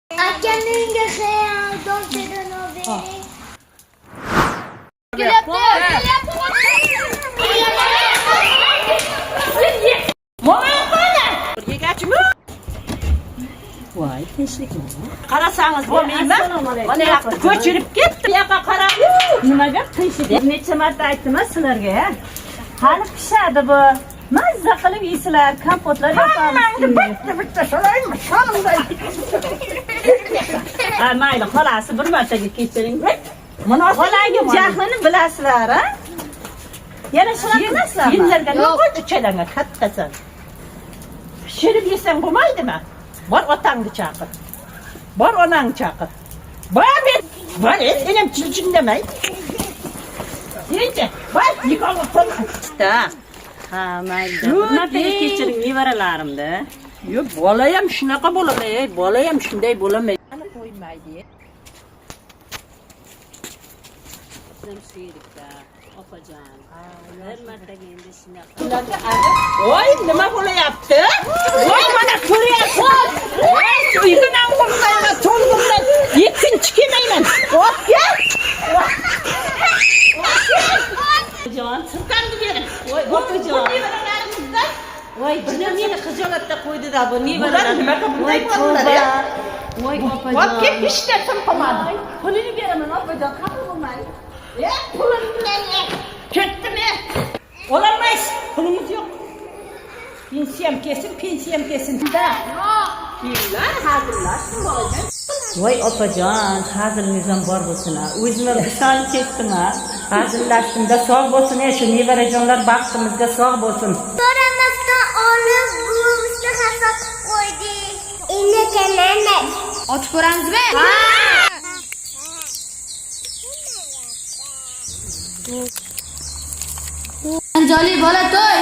Akamning do'stidan bering. Voy, tinchlikmi? Qarasangiz bo'lmaymi? Mana yoqda ko'chirib ketdi. Bu yoqqa qarab. Nimaga tinchlik? Necha marta aytdim sizlarga. Hali pishadi bu. Mazza qilib yeysizlar, kompotlar yapamiz. Bitta solaymi? Solimday. Ha, mayli, xolasi bir martaga kechiring. Xolaning jahlini bilasizlar, ha? Yana shunaqa qilasizlarmi? Yillarga nima qo'ydi chalanga kattasan. Pishirib yesang bo'lmaydimi? Bor otangni chaqir. Bor onangni chaqir. Bor, enem chilchindamay. Endi, bor, yig'olib qo'yma. Ha, mayli. Martaga kechiring nevaralarimda. Yo'q, bola ham shunaqa bo'lamaydi, bola ham shunday bo'lamaydi. Ana qo'ymaydi. Zamshirikda, opajon. Bir martaga endi shunaqa. Voy, nima bo'layapti? Voy, mana ko'ryapsiz. Voy, uydan qo'ymayman, to'lg'imdan yettinchi kelmayman. O'tga. Jon, sirkanni bering. Voy, opajon. Voy, juda meni xijolatda qo'ydi-da bu nevaralar. Nimaga bunday bo'ladi? Voy, opajon. O'tga hech narsa qilmadi. Pulini beraman, opajon, qabul qilmang. Pulimni ketdimi? Ololmaysiz. Pulimiz yo'q. Pensiyam kesin. Da. Kimlar hazırlashsin bolajon. Voy opajon, hazilingizam bor bo'lsin-a. O'zimga ishonib ketdim-a. Hazillashdim-da, sog' bo'lsin, shu nevarajonlar baxtimizga sog' bo'lsin. So'ramasdan olib buvimni xafa qo'ydi. Endi kelmaydi. Ochib ko'ramizmi? Anjoli bola to'y.